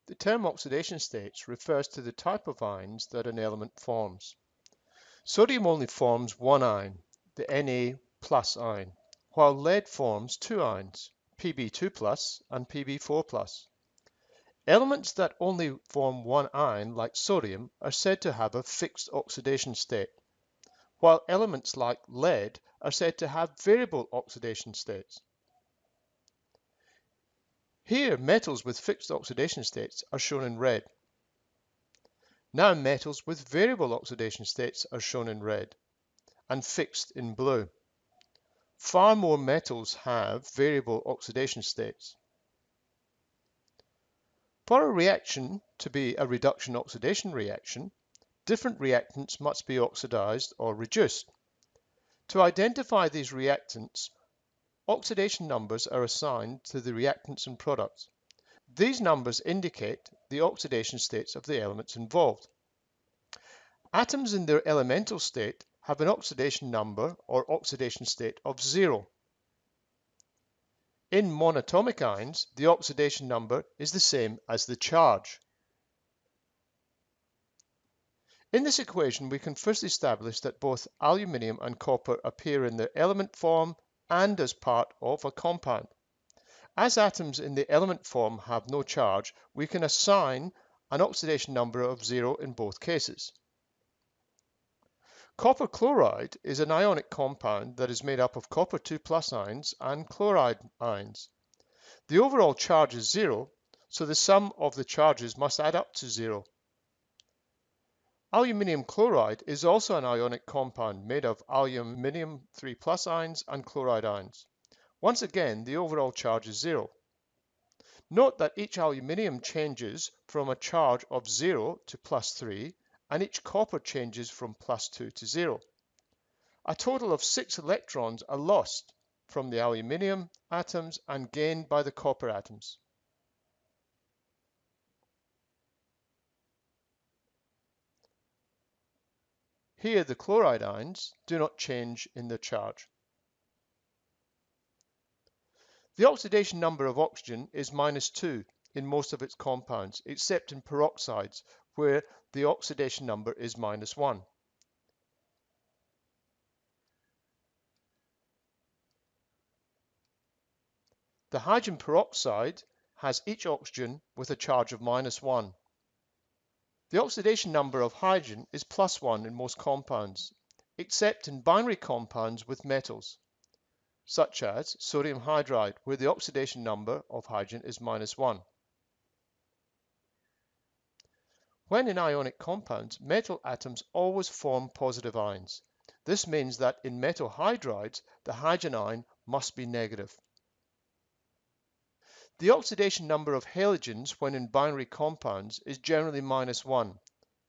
The term oxidation states refers to the type of ions that an element forms. Sodium only forms one ion, the Na plus ion, while lead forms two ions, Pb2+ and Pb4+. Elements that only form one ion, like sodium, are said to have a fixed oxidation state, while elements like lead are said to have variable oxidation states. Here, metals with fixed oxidation states are shown in red. Now metals with variable oxidation states are shown in red and fixed in blue. Far more metals have variable oxidation states. For a reaction to be a reduction-oxidation reaction, different reactants must be oxidized or reduced. To identify these reactants, oxidation numbers are assigned to the reactants and products. These numbers indicate the oxidation states of the elements involved. Atoms in their elemental state have an oxidation number or oxidation state of 0. In monatomic ions, the oxidation number is the same as the charge. In this equation, we can first establish that both aluminium and copper appear in their element form and as part of a compound. As atoms in the element form have no charge, we can assign an oxidation number of 0 in both cases. Copper chloride is an ionic compound that is made up of copper 2+ ions and chloride ions. The overall charge is 0, so the sum of the charges must add up to 0. Aluminium chloride is also an ionic compound made of aluminium 3+ ions and chloride ions. Once again, the overall charge is 0. Note that each aluminium changes from a charge of 0 to +3, and each copper changes from +2 to 0. A total of 6 electrons are lost from the aluminium atoms and gained by the copper atoms. Here, the chloride ions do not change in their charge. The oxidation number of oxygen is -2 in most of its compounds, except in peroxides, where the oxidation number is -1. The hydrogen peroxide has each oxygen with a charge of -1. The oxidation number of hydrogen is +1 in most compounds, except in binary compounds with metals, such as sodium hydride, where the oxidation number of hydrogen is -1. When in ionic compounds, metal atoms always form positive ions. This means that in metal hydrides, the hydrogen ion must be negative. The oxidation number of halogens when in binary compounds is generally -1,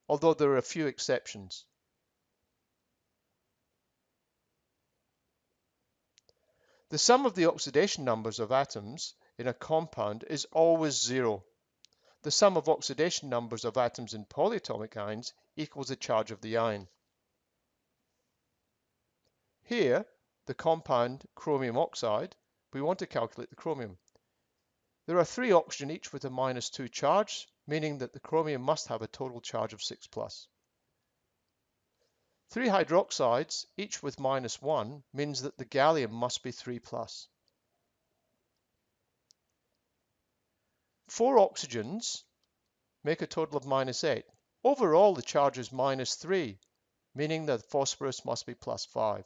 although there are a few exceptions. The sum of the oxidation numbers of atoms in a compound is always 0. The sum of oxidation numbers of atoms in polyatomic ions equals the charge of the ion. Here, the compound chromium oxide, we want to calculate the chromium. There are 3 oxygen each with a -2 charge, meaning that the chromium must have a total charge of 6+. 3 hydroxides, each with -1, means that the gallium must be 3+. 4 oxygens make a total of -8. Overall, the charge is -3, meaning that phosphorus must be +5.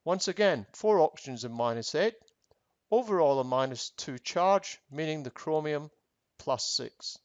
Once again, 4 oxygens and -8. Overall, a -2 charge, meaning the chromium +6.